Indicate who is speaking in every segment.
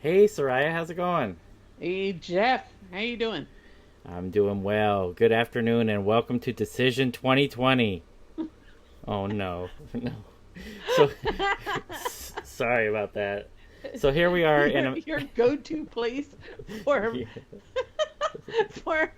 Speaker 1: Hey, Soraya, how's it going?
Speaker 2: Hey Jeff, how you doing?
Speaker 1: I'm doing well. Good afternoon and welcome to Decision 2020. Oh no, no. So, sorry about that. So here we are in
Speaker 2: your
Speaker 1: a.
Speaker 2: your go-to place for
Speaker 1: Yeah,
Speaker 2: for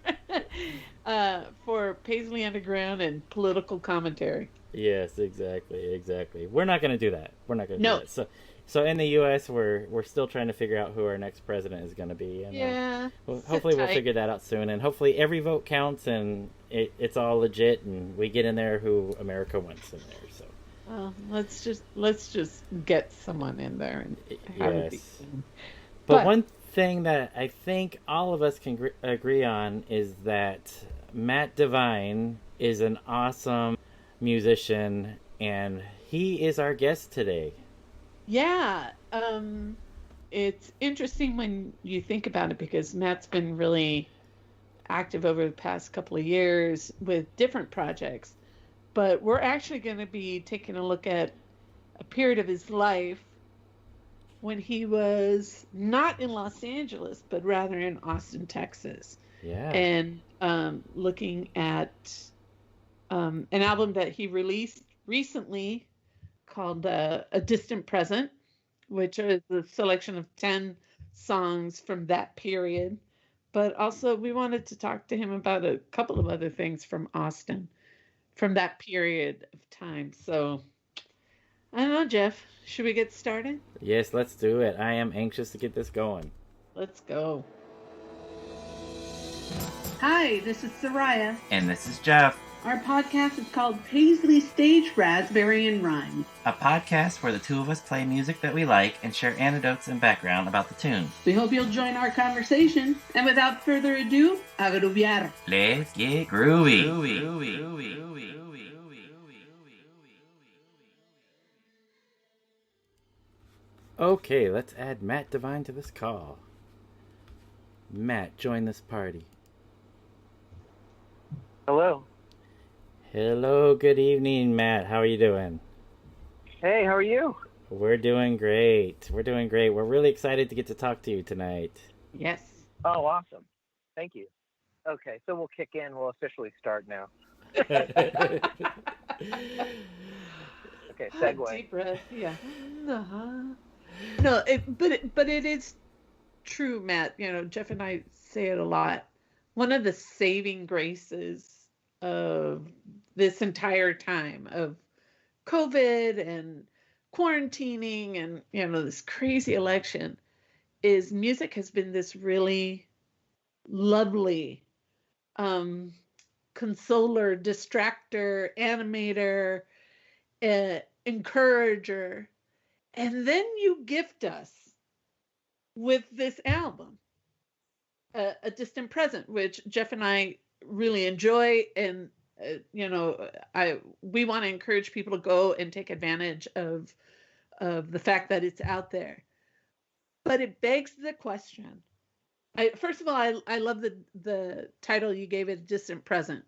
Speaker 2: for Paisley Underground and political commentary.
Speaker 1: yes, exactly, exactly. We're not going to do that. We're not going to do
Speaker 2: No.
Speaker 1: that. So in the U.S., we're still trying to figure out who our next president is going to be, and
Speaker 2: Yeah, sit
Speaker 1: hopefully we'll
Speaker 2: tight.
Speaker 1: figure that out soon. And hopefully every vote counts, and it's all legit, and we get in there who America wants in there. So
Speaker 2: Let's just get someone in there and have it be.
Speaker 1: yes.
Speaker 2: Done.
Speaker 1: But
Speaker 2: But
Speaker 1: one thing that I think all of us can agree on is that Matt Devine is an awesome musician, and he is our guest today.
Speaker 2: yeah, it's interesting when you think about it because Matt's been really active over the past couple of years with different projects. But we're actually going to be taking a look at a period of his life when he was not in Los Angeles, but rather in Austin, Texas,
Speaker 1: Yeah.
Speaker 2: and looking at an album that he released recently called A Distant Present, which is a selection of 10 songs from that period. But also, we wanted to talk to him about a couple of other things from Austin from that period of time. So, I don't know, Jeff. Should we get started?
Speaker 1: Yes, let's do it. I am anxious to get this going.
Speaker 2: Let's go. Hi, this is Soraya.
Speaker 1: And this is Jeff,
Speaker 2: Our podcast is called Paisley Stage Raspberry and Rhyme.
Speaker 1: a podcast where the two of us play music that we like and share anecdotes and background about the tunes.
Speaker 2: We hope you'll join our conversation. And without further ado, a grooviar.
Speaker 1: Let's get groovy. Okay, let's add Matt Devine to this call. Matt, join this party.
Speaker 3: Hello.
Speaker 1: Hello, good evening, Matt. How are you doing?
Speaker 3: Hey, how are you?
Speaker 1: We're doing great. We're doing great. We're really excited to get to talk to you tonight.
Speaker 2: Yes.
Speaker 3: Oh, awesome. Thank you. Okay, so we'll kick in. We'll officially start now. Okay, segue.
Speaker 2: Deep breath. Yeah. Uh-huh. No, but it is true, Matt. You know, Jeff and I say it a lot. One of the saving graces of this entire time of COVID and quarantining and this crazy election is music has been this really lovely um consoler, distractor, animator, encourager, and then you gift us with this album, A Distant Present, which Jeff and I really enjoy, and I we want to encourage people to go and take advantage of the fact that it's out there. But it begs the question. First of all, I love the title you gave it, Distant Present.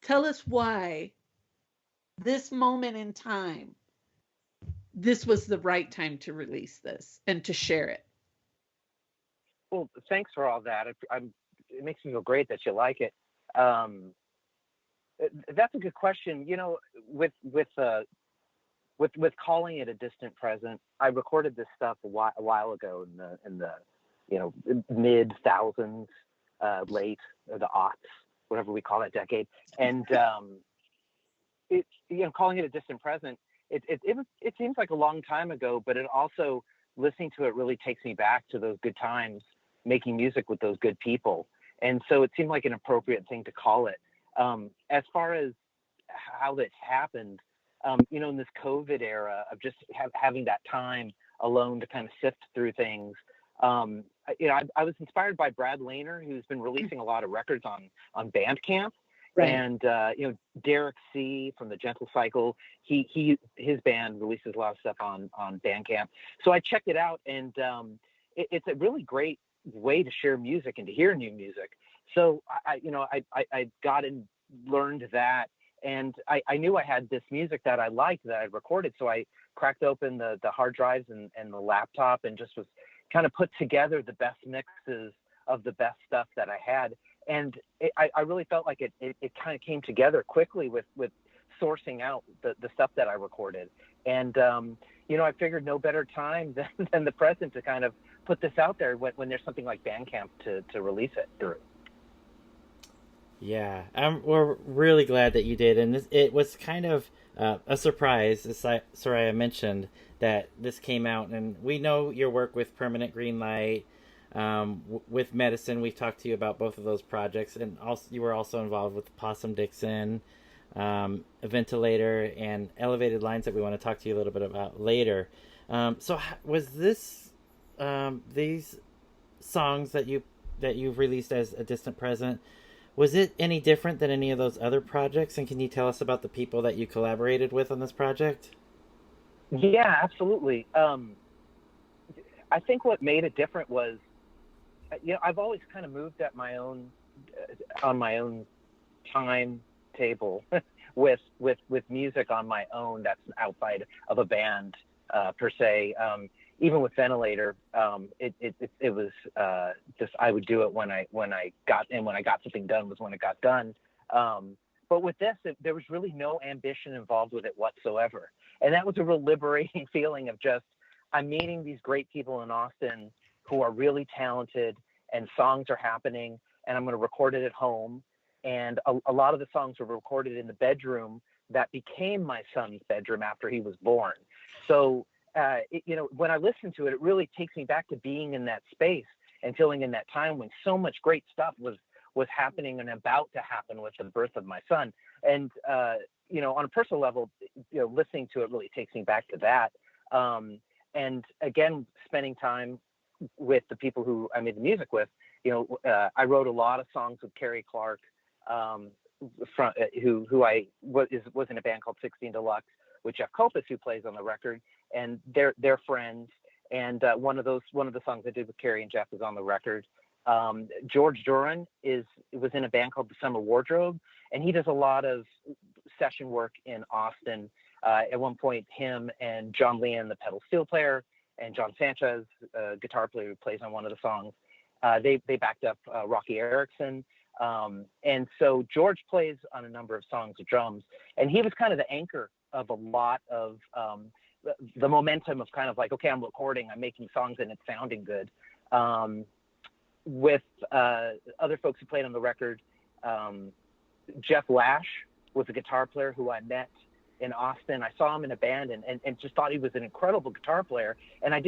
Speaker 2: Tell us why this moment in time, this was the right time to release this and to share it.
Speaker 3: Well, thanks for all that. It makes me feel great that you like it. Um, that's a good question. With calling it a distant present, I recorded this stuff a while ago in the mid thousands, late or the aughts, whatever we call that decade, and calling it a distant present. It seems like a long time ago, but it also listening to it really takes me back to those good times making music with those good people, and so it seemed like an appropriate thing to call it. As far as how this happened, in this COVID era of just having that time alone to kind of sift through things. I was inspired by Brad Lehner, who's been releasing a lot of records on Bandcamp,
Speaker 2: Right.
Speaker 3: and Derek C from the Gentle Cycle. His band releases a lot of stuff on Bandcamp. So I checked it out, and it's a really great way to share music and to hear new music. So I got and learned that, and I knew I had this music that I liked that I recorded. So I cracked open the hard drives and the laptop and just was kind of put together the best mixes of the best stuff that I had. And I really felt like it kind of came together quickly with sourcing out the stuff that I recorded. And, I figured no better time than the present to kind of put this out there when there's something like Bandcamp to release it through.
Speaker 1: Yeah, we're really glad that you did. And it was kind of a surprise, as Soraya mentioned, that this came out. And we know your work with Permanent Green Light, with Medicine. We've talked to you about both of those projects. And also, you were also involved with Possum Dixon, Ventilator, and Elevated Lines that we want to talk to you a little bit about later. So was this these songs that you've released as A Distant Present, was it any different than any of those other projects? And can you tell us about the people that you collaborated with on this project?
Speaker 3: Yeah, absolutely. I think what made it different was, I've always kind of moved at my own on my own timetable with music on my own that's outside of a band per se. Even with Ventilator, it was just I would do it when I got something done was when it got done. But with this, there was really no ambition involved with it whatsoever, and that was a real liberating feeling of just I'm meeting these great people in Austin who are really talented, and songs are happening, and I'm going to record it at home. And a lot of the songs were recorded in the bedroom that became my son's bedroom after he was born. So, when I listen to it, it really takes me back to being in that space and feeling in that time when so much great stuff was happening and about to happen with the birth of my son. And, on a personal level, listening to it really takes me back to that. And again, spending time with the people who I made the music with, I wrote a lot of songs with Kerry Clark, who I was in a band called 16 Deluxe with Jeff Kopis, who plays on the record, and they're friends. And one of the songs I did with Kerry and Jeff is on the record. George Duran was in a band called The Summer Wardrobe, and he does a lot of session work in Austin. At one point, him and John Leon, the pedal steel player, and John Sanchez, guitar player who plays on one of the songs, they backed up Rocky Erickson. And so George plays on a number of songs with drums, and he was kind of the anchor of a lot of the momentum of kind of like, okay, I'm recording, I'm making songs, and it's sounding good. With other folks who played on the record, Jeff Lash was a guitar player who I met in Austin. I saw him in a band and just thought he was an incredible guitar player. And I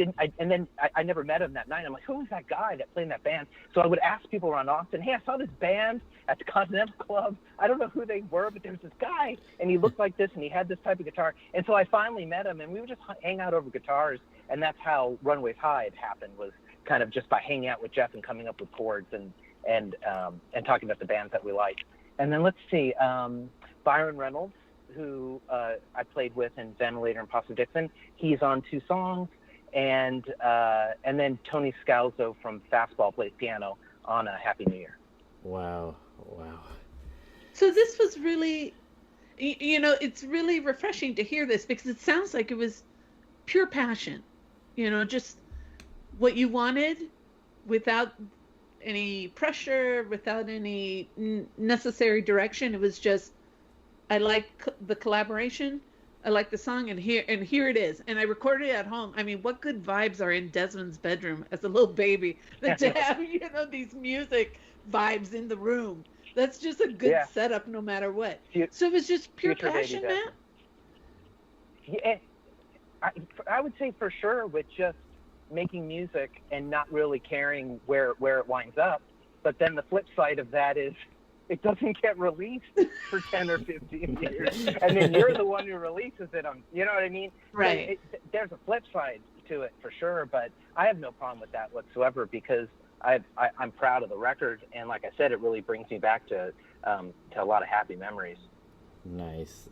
Speaker 3: never met him that night. I'm like, who is that guy that played in that band? So I would ask people around Austin, hey, I saw this band at the Continental Club. I don't know who they were, but there was this guy and he looked like this and he had this type of guitar. And so I finally met him and we would just hang out over guitars. And that's how Runways High happened, was kind of just by hanging out with Jeff and coming up with chords and talking about the bands that we liked. And then let's see, Byron Reynolds, who I played with in Ventilator and Possum Dixon, he's on 2 songs, and then Tony Scalzo from Fastball plays piano on Happy New Year.
Speaker 1: Wow.
Speaker 2: So this was really, it's really refreshing to hear this, because it sounds like it was pure passion, just what you wanted without any pressure, without any necessary direction. It was just, I like the collaboration, I like the song, and here it is. And I recorded it at home. I mean, what good vibes are in Desmond's bedroom as a little baby, that to have, these music vibes in the room. That's just a good setup no matter what. So it was just pure passion, Matt?
Speaker 3: Yeah, I would say for sure, with just making music and not really caring where it winds up. But then the flip side of that is it doesn't get released for 10 or 15 years. And then you're the one who releases it on, you know what I mean?
Speaker 2: Right.
Speaker 3: So there's a flip side to it for sure, but I have no problem with that whatsoever, because I'm proud of the record. And like I said, it really brings me back to a lot of happy memories.
Speaker 1: Nice.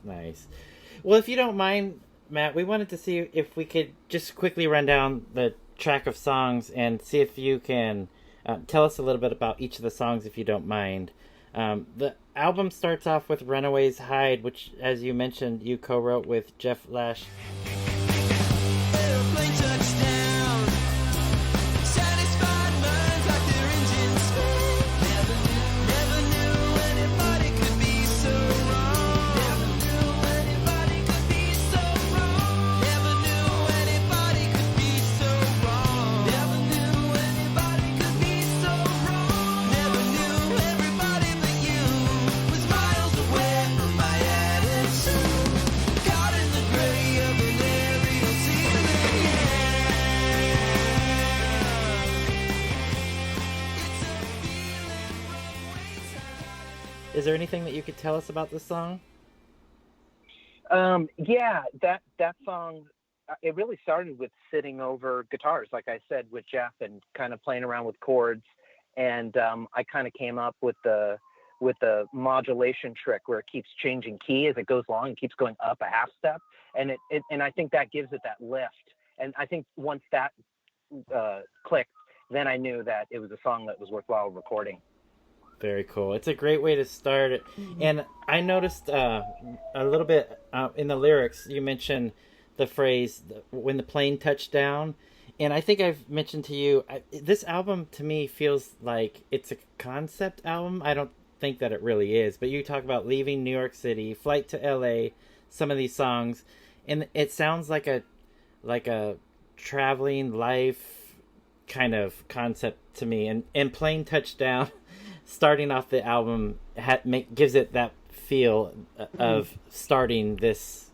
Speaker 1: Well, if you don't mind, Matt, we wanted to see if we could just quickly run down the track of songs and see if you can tell us a little bit about each of the songs, if you don't mind. The album starts off with Runaways Hide, which, as you mentioned, you co-wrote with Jeff Lash. Is there anything that you could tell us about this song?
Speaker 3: Yeah, that song, it really started with sitting over guitars, like I said, with Jeff, and kind of playing around with chords. And I kind of came up with the modulation trick where it keeps changing key as it goes along and keeps going up a half step, and and I think that gives it that lift. And I think once that clicked, then I knew that it was a song that was worthwhile recording.
Speaker 1: Very cool. It's a great way to start it. And I noticed a little bit in the lyrics, you mentioned the phrase, when the plane touched down. And I think I've mentioned to you, this album to me feels like it's a concept album. I don't think that it really is. But you talk about leaving New York City, flight to LA, some of these songs. And it sounds like a traveling life kind of concept to me. And Plane Touchdown, starting off the album, gives it that feel of starting this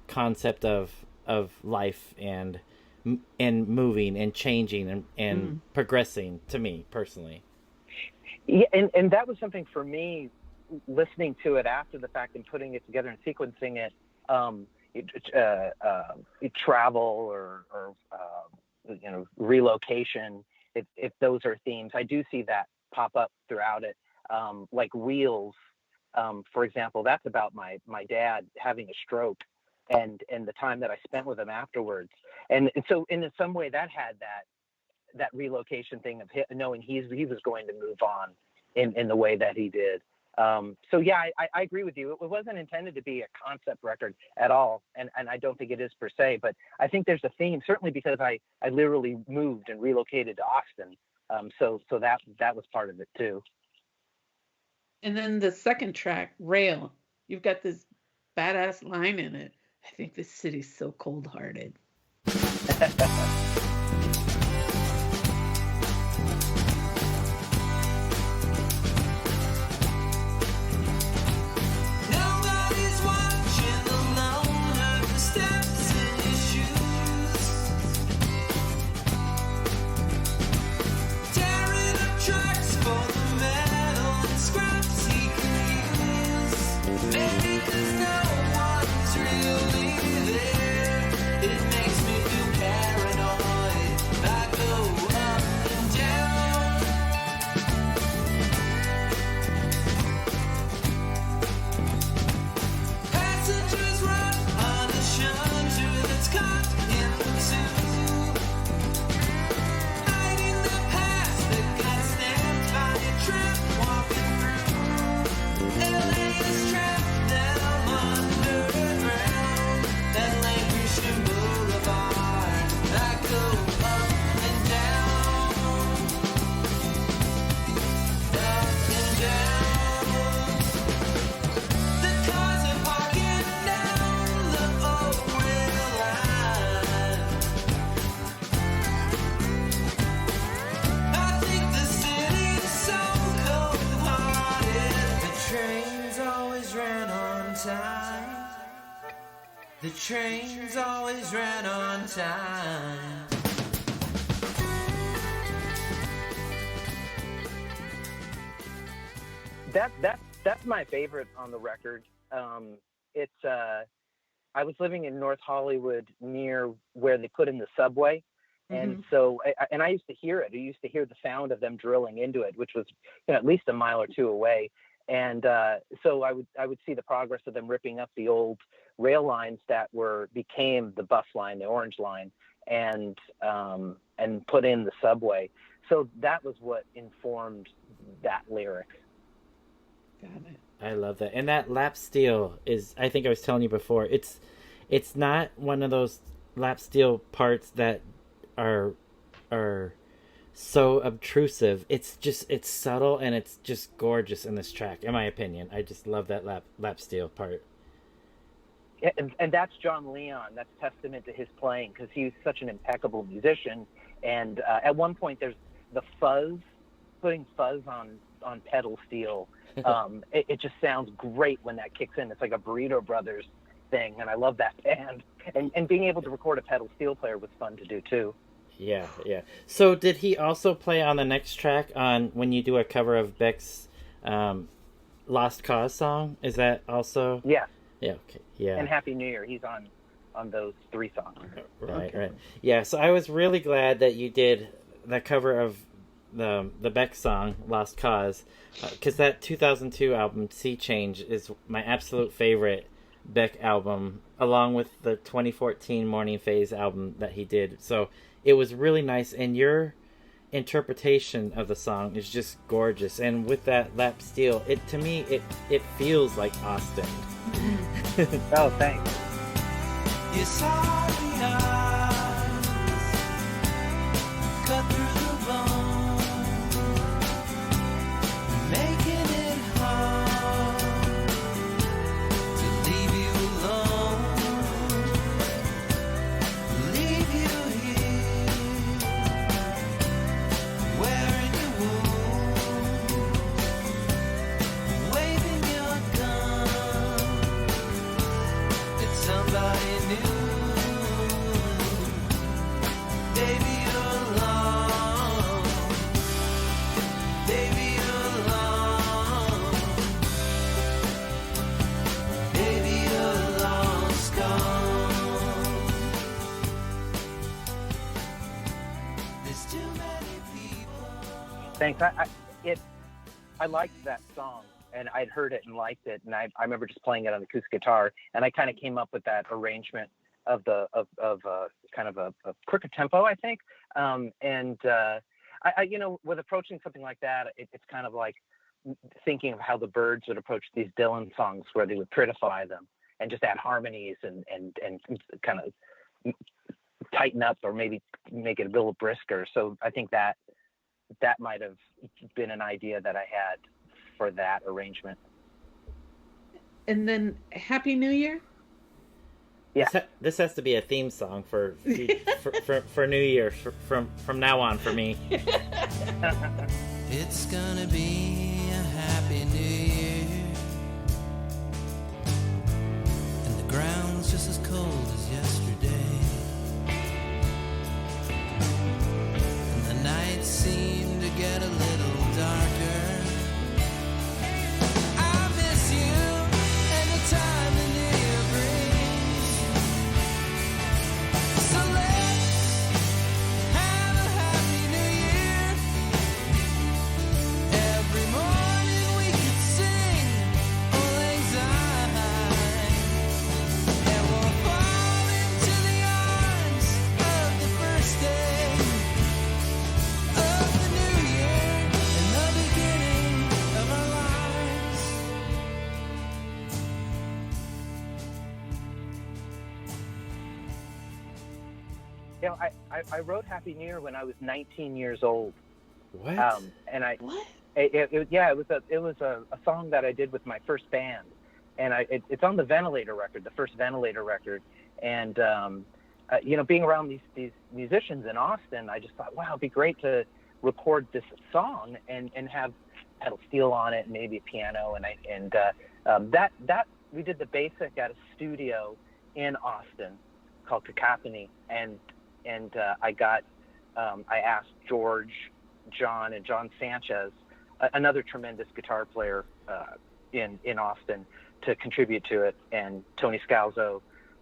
Speaker 1: concept of life and moving and changing and progressing, to me personally.
Speaker 3: Yeah, and that was something for me, listening to it after the fact and putting it together and sequencing it. Travel or relocation, if those are themes, I do see that pop up throughout it. Like Wheels, for example, that's about my dad having a stroke and the time that I spent with him afterwards. And so in some way that had that relocation thing of knowing he was going to move on in the way that he did. So yeah, I agree with you. It wasn't intended to be a concept record at all, and I don't think it is per se. But I think there's a theme, certainly because I literally moved and relocated to Austin. So that was part of it too.
Speaker 2: And then the second track, Rail, you've got this badass line in it. I think this city's so cold-hearted.
Speaker 4: The trains always ran on time.
Speaker 3: That's my favorite on the record. It's I was living in North Hollywood near where they put in the subway, and so I used to hear it. I used to hear the sound of them drilling into it, which was at least a mile or two away. And so I would see the progress of them ripping up the old rail lines that became the bus line, the Orange Line, and put in the subway. So that was what informed that lyric.
Speaker 2: Got it.
Speaker 1: I love that. And that lap steel is, I think I was telling you before, it's not one of those lap steel parts that are so obtrusive. It's subtle, and it's just gorgeous in this track, in my opinion. I just love that lap steel part.
Speaker 3: Yeah, and that's John Leon. That's testament to his playing, because he's such an impeccable musician. And at one point, there's the fuzz, putting fuzz on pedal steel. It just sounds great when that kicks in. It's like a Burrito Brothers thing, and I love that band. And being able to record a pedal steel player was fun to do too.
Speaker 1: Yeah. So did he also play on the next track, on when you do a cover of Beck's Lost Cause song? Is that also?
Speaker 3: Yeah,
Speaker 1: Yeah. Okay. Yeah.
Speaker 3: and Happy New Year. He's on those 3 songs.
Speaker 1: Right.
Speaker 2: Okay.
Speaker 1: Right. Yeah. So I was really glad that you did that cover of the Beck song "Lost Cause," because that 2002 album "Sea Change" is my absolute favorite Beck album, along with the 2014 Morning Phase album that he did. So it was really nice, and your interpretation of the song is just gorgeous. And with that lap steel, it to me it feels like Austin.
Speaker 3: Oh, thanks.
Speaker 4: You saw the eyes cut through the bone, making it hard to leave you alone, leave you here, wearing your wounds, waving your gun at somebody new. Baby, you're alone. Baby, you're alone. Baby, you're lost, gone. There's too many people.
Speaker 3: Thanks. I liked that song, and I'd heard it and liked it, and I remember just playing it on acoustic guitar, and I kind of came up with that arrangement of kind of a quicker tempo, I think. With approaching something like that, it's kind of like thinking of how the Byrds would approach these Dylan songs, where they would prettify them and just add harmonies and kind of tighten up or maybe make it a little brisker. So I think that might have been an idea that I had for that arrangement.
Speaker 2: And then Happy New Year?
Speaker 3: Yeah.
Speaker 1: This has to be a theme song for New Year from now on for me.
Speaker 4: It's gonna be a happy new year, and the ground's just as cold as yesterday, and the nights seem to get a little darker. I miss you and the time the new year brings, so let's have a happy new year. Every morning we could sing "Auld Lang Syne," and we'll fall into the arms of the first day of the new year and the beginning of our lives.
Speaker 3: I wrote Happy New Year when I was 19 years old.
Speaker 1: What?
Speaker 3: And
Speaker 2: What?
Speaker 3: it was a song that I did with my first band, and it's on the Ventilator record, the first Ventilator record. And being around these musicians in Austin, I just thought, wow, it'd be great to record this song and have pedal steel on it, and maybe a piano, and that we did the basic at a studio in Austin called Cacophony, and I asked George, John, and John Sanchez, another tremendous guitar player in Austin, to contribute to it, and Tony Scalzo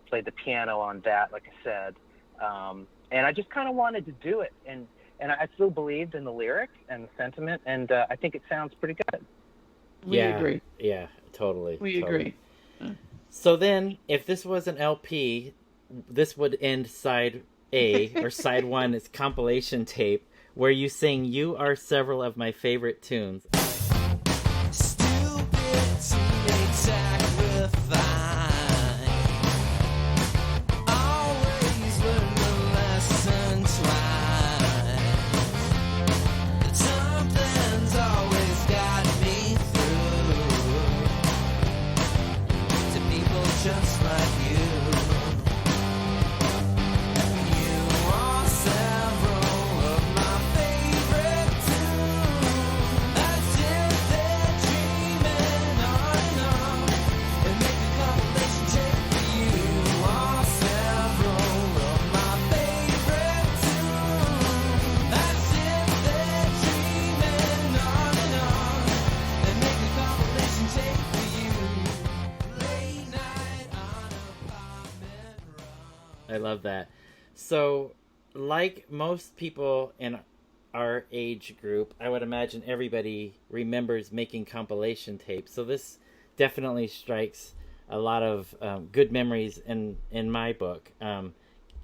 Speaker 3: played the piano on that, like I said, and I just kind of wanted to do it, and I still believed in the lyric and the sentiment, and I think it sounds pretty good.
Speaker 2: We agree.
Speaker 1: Yeah, totally.
Speaker 2: We agree.
Speaker 1: So then, if this was an LP, this would end side A, or side 1 is compilation tape, where you sing "You Are Several of My Favorite Tunes."
Speaker 4: Stupid teenage sacrifice. Always learn the lesson twice. But something's always got me through to people just like you. You are several of my favorite tunes. That's
Speaker 1: I love that. So, like most people in our age group, I would imagine everybody remembers making compilation tapes. So this definitely strikes a lot of good memories in my book.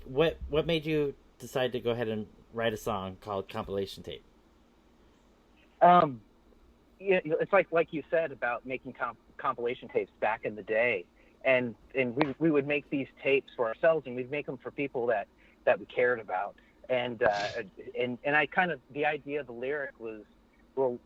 Speaker 1: What made you decide to go ahead and write a song called Compilation Tape?
Speaker 3: Yeah, it's like you said about making compilation tapes back in the day, and we would make these tapes for ourselves, and we'd make them for people that we cared about, and I kind of, the idea of the lyric was, well,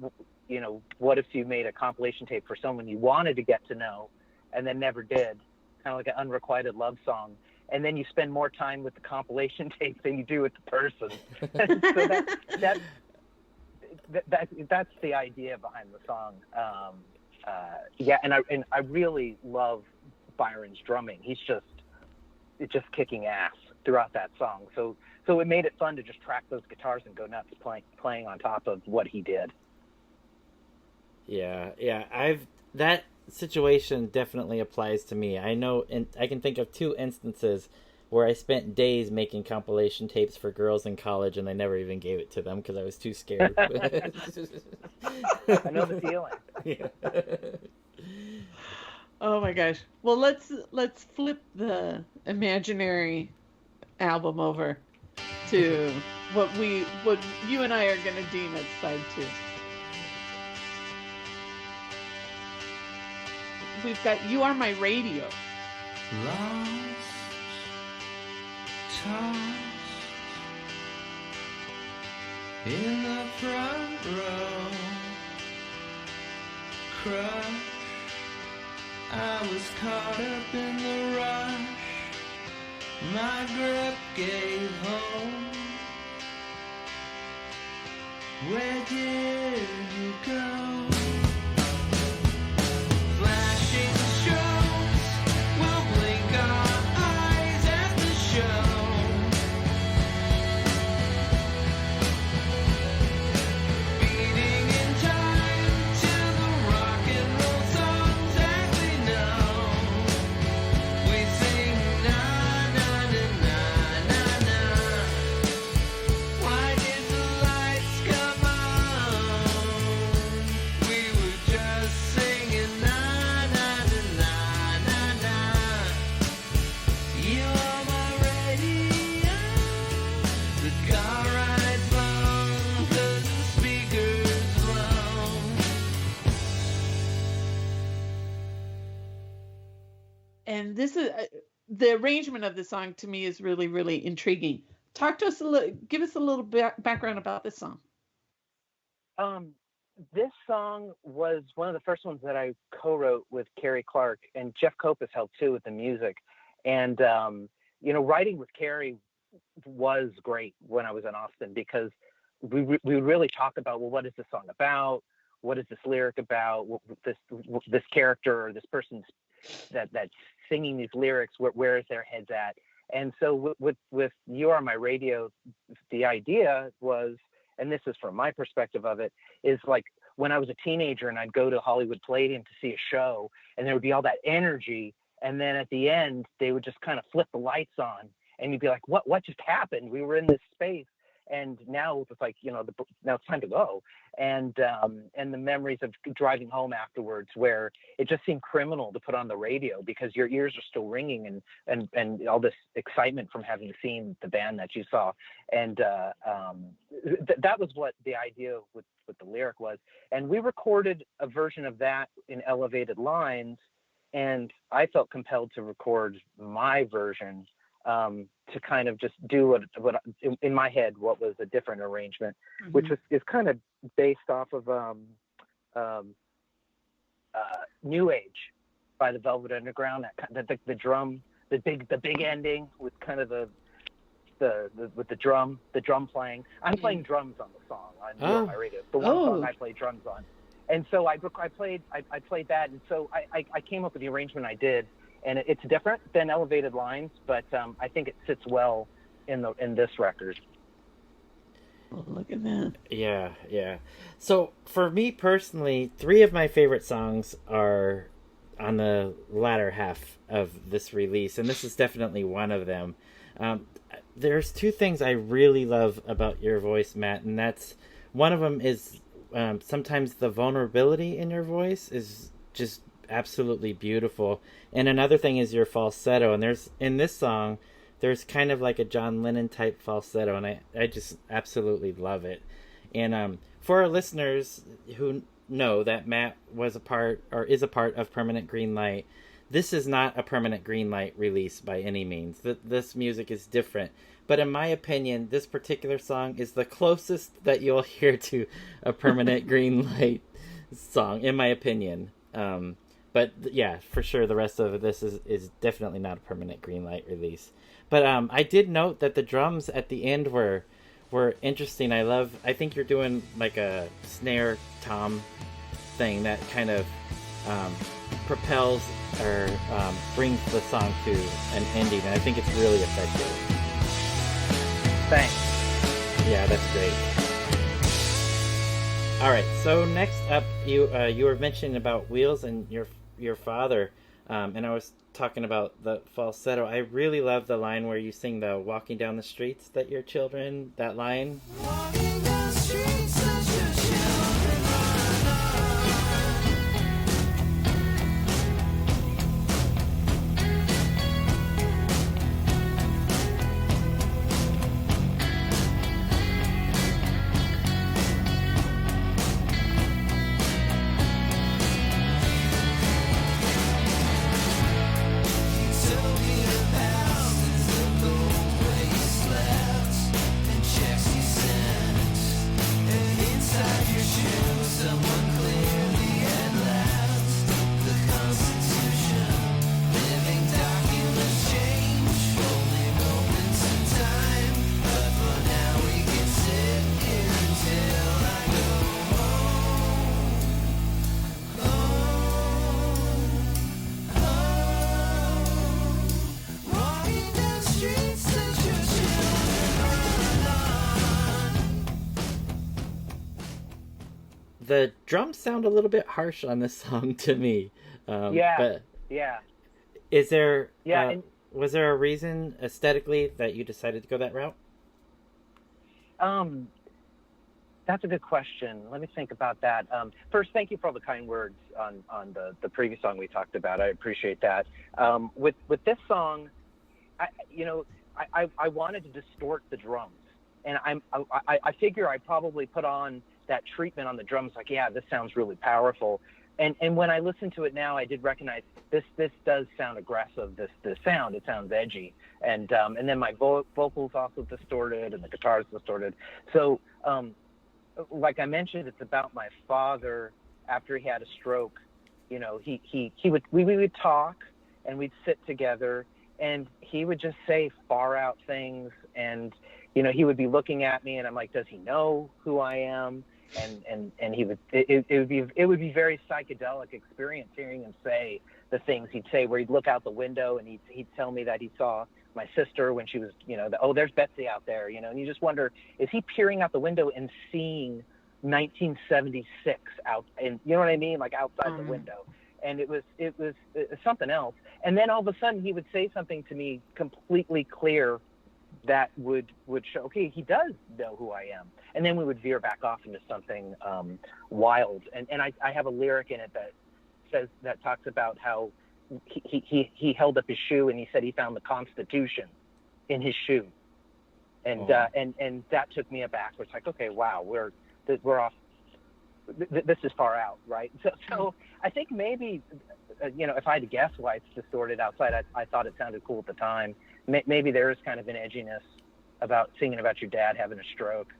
Speaker 3: you know, what if you made a compilation tape for someone you wanted to get to know, and then never did, kind of like an unrequited love song, and then you spend more time with the compilation tape than you do with the person. So that's the idea behind the song. Yeah, and I really love Byron's drumming. He's just kicking ass throughout that song. So it made it fun to just track those guitars and go nuts playing on top of what he did.
Speaker 1: Yeah, that situation definitely applies to me. I know, and I can think of 2 instances where I spent days making compilation tapes for girls in college, and I never even gave it to them because I was too scared.
Speaker 3: I know the feeling.
Speaker 1: Yeah.
Speaker 2: Oh my gosh. Well, let's flip the imaginary album over to what you and I are going to deem as side 2. We've got You Are My Radio.
Speaker 4: Lost, tossed in the front row, crushed. I was caught up in the rush. My grip gave home. Where did you go? Flashing strobes will blink our eyes at the show. Beating in time to the rock and roll songs that we know. We sing na na na na na na. Why did the lights come on? We were just singing na na na na na na. You are my radio. The car rides long 'cause the speakers blow.
Speaker 2: And this is the arrangement of the song to me is really, really intriguing. Talk to us give us a little background about this song.
Speaker 3: This song was one of the first ones that I co-wrote with Carrie Clark, and Jeff Kopus helped too with the music. And you know, writing with Carrie was great when I was in Austin, because we would really talk about, well, what is this song about? What is this lyric about? This character or this person's that's singing these lyrics, where is their heads at? And so with You Are My Radio, the idea was, and this is from my perspective of it, is like when I was a teenager and I'd go to Hollywood Palladium to see a show, and there would be all that energy, and then at the end they would just kind of flip the lights on, and you'd be like, what just happened? We were in this space, and now it's like, you know, now it's time to go. And the memories of driving home afterwards, where it just seemed criminal to put on the radio because your ears are still ringing, and all this excitement from having seen the band that you saw. And that was what the idea with the lyric was. And we recorded a version of that in elevated lines, and I felt compelled to record my version, to kind of just do what in my head, what was a different arrangement, mm-hmm. which is kind of based off of New Age by the Velvet Underground. The drum, the big ending with kind of with the drum playing. I'm playing drums on the song on my radio. The one song I play drums on, and so I played that, and so I came up with the arrangement I did. And it's different than Elevated Lines, but I think it sits well in this record.
Speaker 2: Oh, look at that.
Speaker 1: Yeah. So for me personally, 3 of my favorite songs are on the latter half of this release, and this is definitely one of them. Um, there's two things I really love about your voice, Matt, and that's one of them is sometimes the vulnerability in your voice is just absolutely beautiful, and another thing is your falsetto. And there's in this song, there's kind of like a John Lennon type falsetto, and I just absolutely love it. And for our listeners who know that Matt was a part or is a part of Permanent Green Light, this is not a Permanent Green Light release by any means. This music is different. But in my opinion, this particular song is the closest that you'll hear to a Permanent Green Light song, in my opinion. But yeah, for sure, the rest of this is definitely not a Permanent Green Light release. But I did note that the drums at the end were interesting. I think you're doing like a snare tom thing that kind of propels or brings the song to an ending, and I think it's really effective.
Speaker 3: Thanks.
Speaker 1: Yeah, that's great. All right, so next up, you were mentioning about Wheels and your father, and I was talking about the falsetto. I really love the line where you sing the "Walking down the streets that your children." That line.
Speaker 4: Walking down the streets that your children run
Speaker 1: The drums sound a little bit harsh on this song to me.
Speaker 3: Yeah.
Speaker 1: But
Speaker 3: Yeah.
Speaker 1: is there?
Speaker 3: Yeah. And
Speaker 1: Was there a reason aesthetically that you decided to go that route?
Speaker 3: That's a good question. Let me think about that. First, thank you for all the kind words on the previous song we talked about. I appreciate that. With this song, I wanted to distort the drums, and I figure I probably put on that treatment on the drums, like, yeah, this sounds really powerful. And when I listen to it now, I did recognize this does sound aggressive. This sound, it sounds edgy, and then my vocals also distorted, and the guitar's distorted. So, like I mentioned, it's about my father after he had a stroke. You know, we would talk, and we'd sit together, and he would just say far out things, and he would be looking at me, and I'm like, does he know who I am? And he would it would be very psychedelic experience hearing him say the things he'd say, where he'd look out the window and he'd tell me that he saw my sister when she was, there's Betsy out there, and you just wonder, is he peering out the window and seeing 1976 out, and you know what I mean, like outside the window? And it was something else. And then all of a sudden he would say something to me completely clear that would show, okay, he does know who I am. And then we would veer back off into something wild. And I have a lyric in it that talks about how he held up his shoe and he said he found the Constitution in his shoe. And and that took me aback. It's like, okay, wow, we're off. This is far out, right? So I think maybe, if I had to guess why it's distorted outside, I thought it sounded cool at the time. Maybe there is kind of an edginess about singing about your dad having a stroke.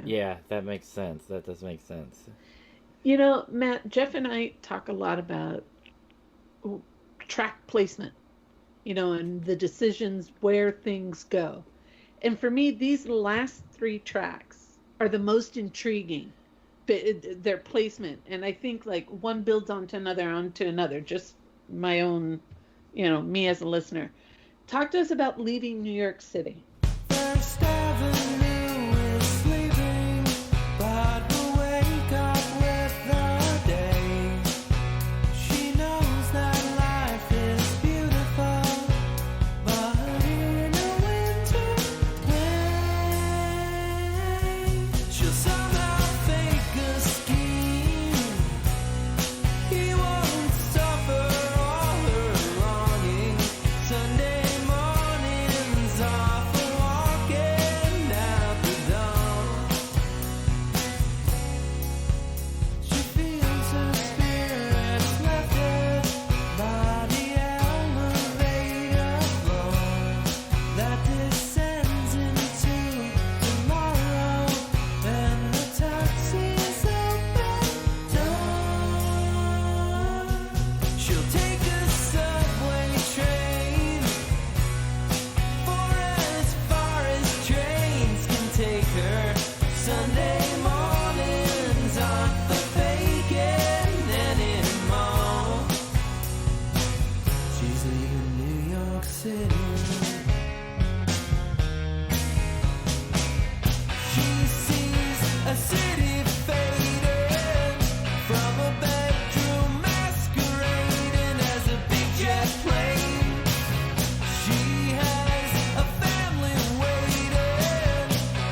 Speaker 1: Yeah, that makes sense. That does make sense.
Speaker 2: Matt, Jeff and I talk a lot about track placement, and the decisions where things go. And for me, these last three tracks are the most intriguing, their placement. And I think like one builds onto another, just my own, me as a listener. Talk to us about leaving New York City.
Speaker 4: First Avenue is sleeping, but will wake up with the day. She knows that life is beautiful, but in a She's leaving New York City. She sees a city fading from a bedroom masquerading as a big jet plane. She has a family waiting,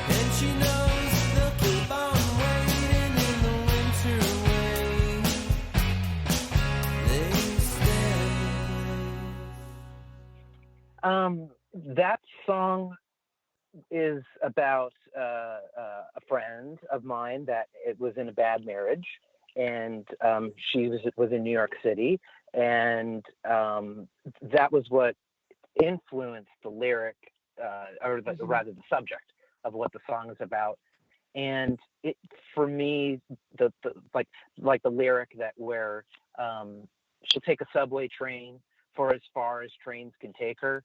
Speaker 4: and she knows they'll keep on waiting in the winter rain. They stand.
Speaker 3: That song is about a friend of mine that it was in a bad marriage, and she was in New York City, and that was what influenced the lyric, rather the subject of what the song is about. And it, for me, the like the lyric that where she'll take a subway train for as far as trains can take her.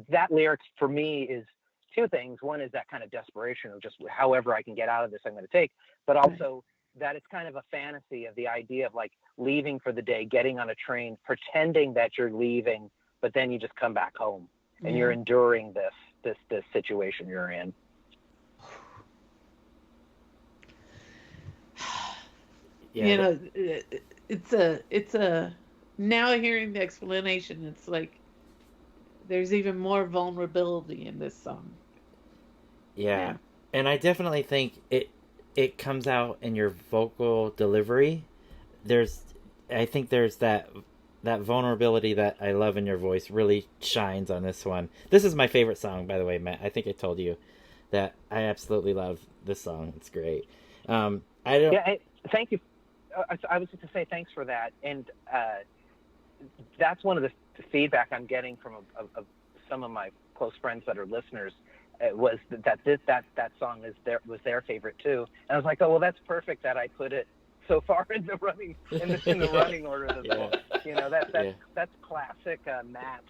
Speaker 3: That lyric for me is two things. One is that kind of desperation of just however I can get out of this, I'm going to take, but also that it's kind of a fantasy of the idea of like leaving for the day, getting on a train, pretending that you're leaving, but then you just come back home and you're enduring this situation you're in.
Speaker 1: Yeah,
Speaker 2: You know, it's a now hearing the explanation, it's like there's even more vulnerability in this song.
Speaker 1: yeah. And I definitely think it comes out in your vocal delivery. I think there's that vulnerability that I love in your voice really shines on this one. This is my favorite song, by the way, Matt. I think I told you that I absolutely love this song. It's great. I don't.
Speaker 3: Yeah, thank you. I was just to say thanks for that, and that's one of the feedback I'm getting from some of my close friends that are listeners. Was that song was their favorite too, and I was like, oh well, that's perfect that I put it so far in the running in the running order of the book. You know, that's classic Matt.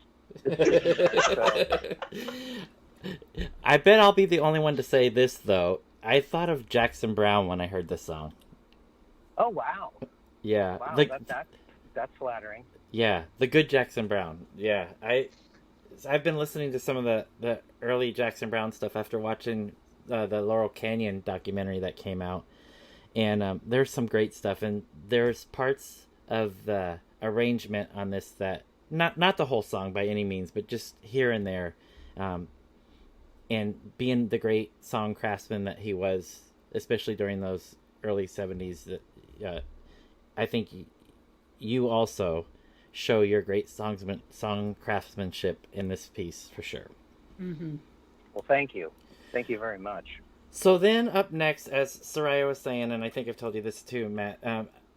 Speaker 1: I bet I'll be the only one to say this though. I thought of Jackson Browne when I heard this song.
Speaker 3: Oh wow!
Speaker 1: Yeah,
Speaker 3: Wow, that's flattering.
Speaker 1: Yeah, the good Jackson Browne. Yeah, I've been listening to some of the early Jackson Browne stuff after watching the Laurel Canyon documentary that came out, and there's some great stuff, and there's parts of the arrangement on this that not the whole song by any means, but just here and there, and being the great song craftsman that he was, especially during those early 70s, that I think you also show your great song craftsmanship in this piece for sure.
Speaker 2: Mm-hmm.
Speaker 3: Well, thank you very much.
Speaker 1: So then up next, as Soraya was saying, and I think I've told you this too, Matt,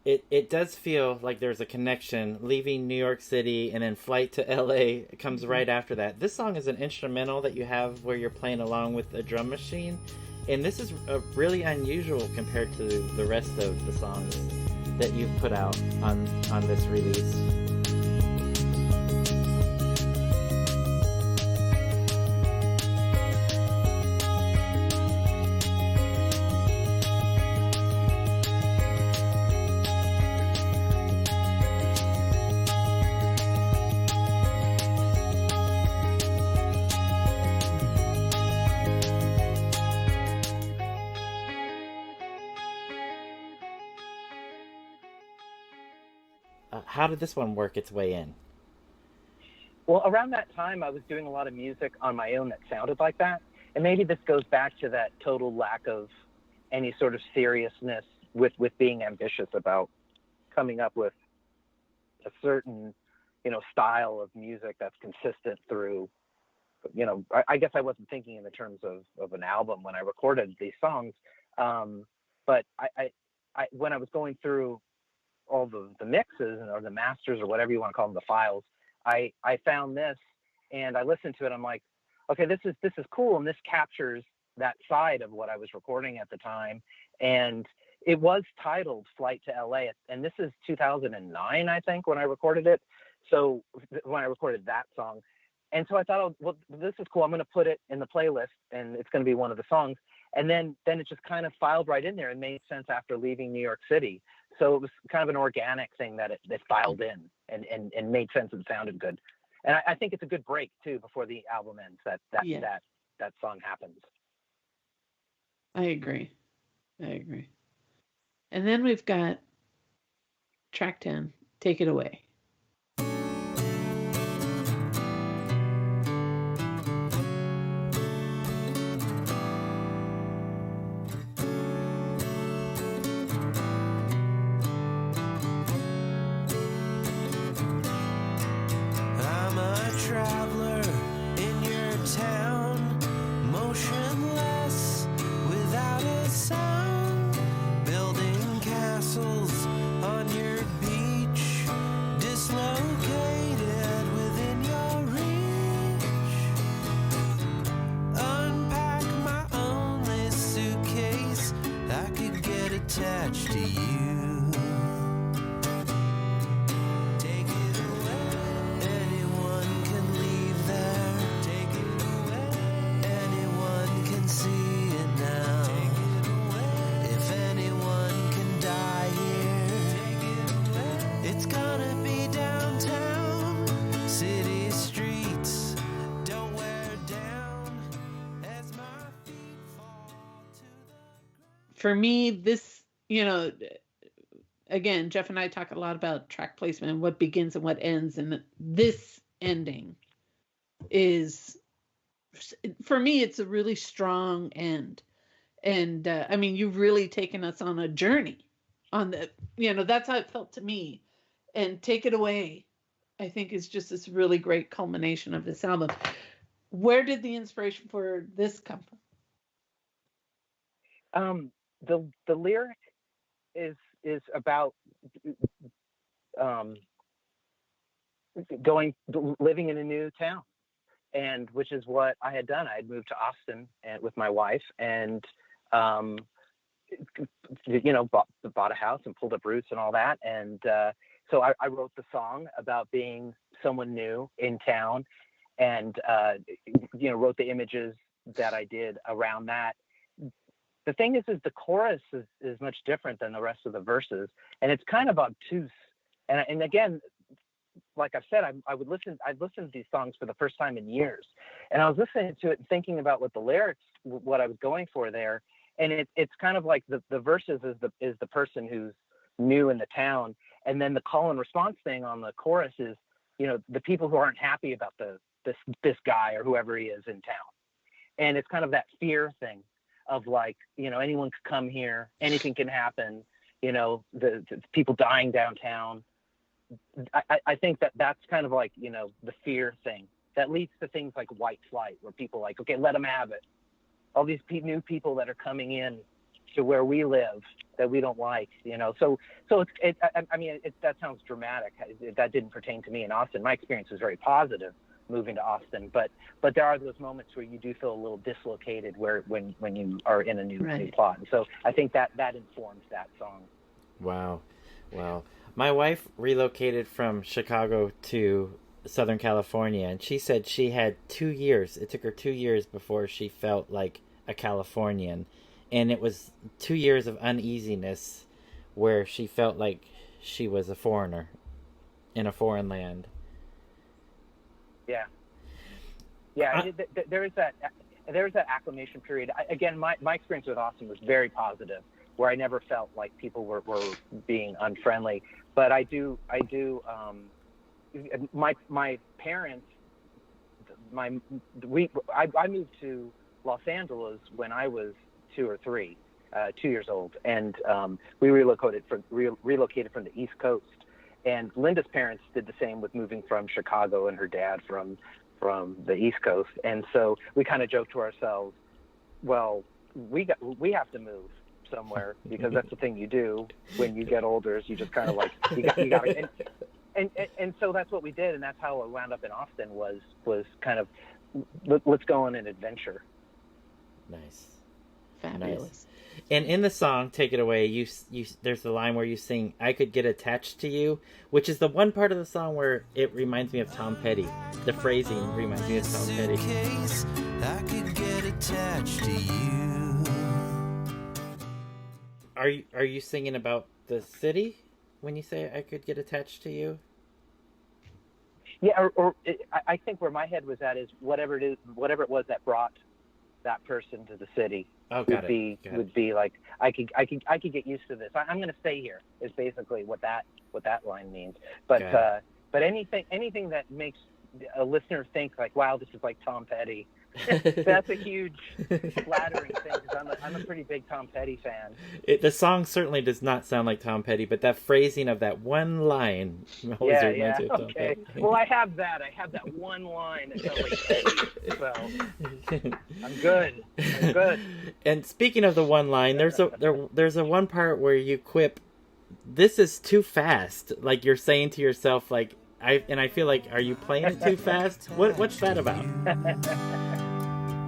Speaker 1: it does feel like there's a connection. Leaving New York City and then Flight to LA comes right after that. This song is an instrumental that you have where you're playing along with a drum machine, and this is really unusual compared to the rest of the songs that you've put out on this release. How did this one work its way in?
Speaker 3: Well, around that time, I was doing a lot of music on my own that sounded like that. And maybe this goes back to that total lack of any sort of seriousness with being ambitious about coming up with a certain, style of music that's consistent through, I guess I wasn't thinking in the terms of an album when I recorded these songs. But I when I was going through all the mixes or the masters or whatever you want to call them, the files, I found this and I listened to it. I'm like, okay, this is cool. And this captures that side of what I was recording at the time. And it was titled Flight to LA. And this is 2009, I think, when I recorded it. So when I recorded that song. And so I thought, oh, well, this is cool. I'm going to put it in the playlist and it's going to be one of the songs. And then it just kind of filed right in there and made sense after leaving New York City. So it was kind of an organic thing that it filed in. and made sense and sounded good. And I think it's a good break too before the album ends. That song happens.
Speaker 2: I agree. And then we've got track 10. Take it away.
Speaker 4: I'm a traveler in your town, motionless without a sound, building castles on your beach, dislocated within your reach. Unpack my only suitcase, I could get attached to you. Take it away. Anyone can leave there. Take it away. Anyone can see it now. Take it away. If anyone can die here, take it away. It's gonna be downtown. City streets don't wear down as my feet fall to the ground.
Speaker 2: For me, this, again, Jeff and I talk a lot about track placement and what begins and what ends, and this ending is, for me, it's a really strong end. And you've really taken us on a journey on the, that's how it felt to me. And Take It Away, I think, is just this really great culmination of this album. Where did the inspiration for this come from?
Speaker 3: The lyric is about living in a new town, and which is what I had done. I had moved to Austin with my wife, and bought a house and pulled up roots and all that. And so I wrote the song about being someone new in town, and wrote the images that I did around that. The thing is the chorus is much different than the rest of the verses, and it's kind of obtuse. And again, like I've said, I'd listened to these songs for the first time in years, and I was listening to it and thinking about what the lyrics, what I was going for there, and it's kind of like the verses is the person who's new in the town, and then the call and response thing on the chorus is, the people who aren't happy about this guy or whoever he is in town, and it's kind of that fear thing of like, anyone could come here, anything can happen, the people dying downtown. I think that's kind of like, the fear thing that leads to things like white flight, where people like, okay, let them have it. All these new people that are coming in to where we live that we don't like, so that sounds dramatic. That didn't pertain to me in Austin. My experience was very positive moving to Austin, but there are those moments where you do feel a little dislocated when you are in a new plot. And so I think that informs that song.
Speaker 1: Wow. My wife relocated from Chicago to Southern California, and she said she had 2 years. It took her 2 years before she felt like a Californian, and it was 2 years of uneasiness where she felt like she was a foreigner in a foreign land.
Speaker 3: Yeah. There is that acclimation period. Again, my experience with Austin was very positive, where I never felt like people were being unfriendly. But I my parents, I moved to Los Angeles when I was 2 or 3, 2 years old, and we relocated from the East Coast. And Linda's parents did the same with moving from Chicago, and her dad from the East Coast. And so we kind of joked to ourselves, well, we have to move somewhere, because that's the thing you do when you get older, is you just kind of like, you got and so that's what we did, and that's how I wound up in Austin, was kind of, let's go on an adventure.
Speaker 1: Nice.
Speaker 2: Fabulous.
Speaker 1: Nice. And in the song Take It Away, you there's the line where you sing, I could get attached to you, which is the one part of the song where it reminds me of Tom Petty. The phrasing reminds me of Tom Petty.
Speaker 4: I could get attached to you.
Speaker 1: Are you singing about the city when you say I could get attached to you?
Speaker 3: Yeah, I think where my head was at is whatever it was that brought that person to the city would be like, I could get used to this. I'm going to stay here is basically what that line means. But anything that makes a listener think like, wow, this is like Tom Petty. That's a huge flattering thing because I'm a pretty big Tom Petty fan.
Speaker 1: The song certainly does not sound like Tom Petty, but that phrasing of that one line always reminds me of Tom Petty.
Speaker 3: Well, I have that one line that sounds like Petty, so I'm good.
Speaker 1: And speaking of the one line, there's a one part where you quip, "This is too fast." Like you're saying to yourself, like I feel like, are you playing it too fast? What's that about?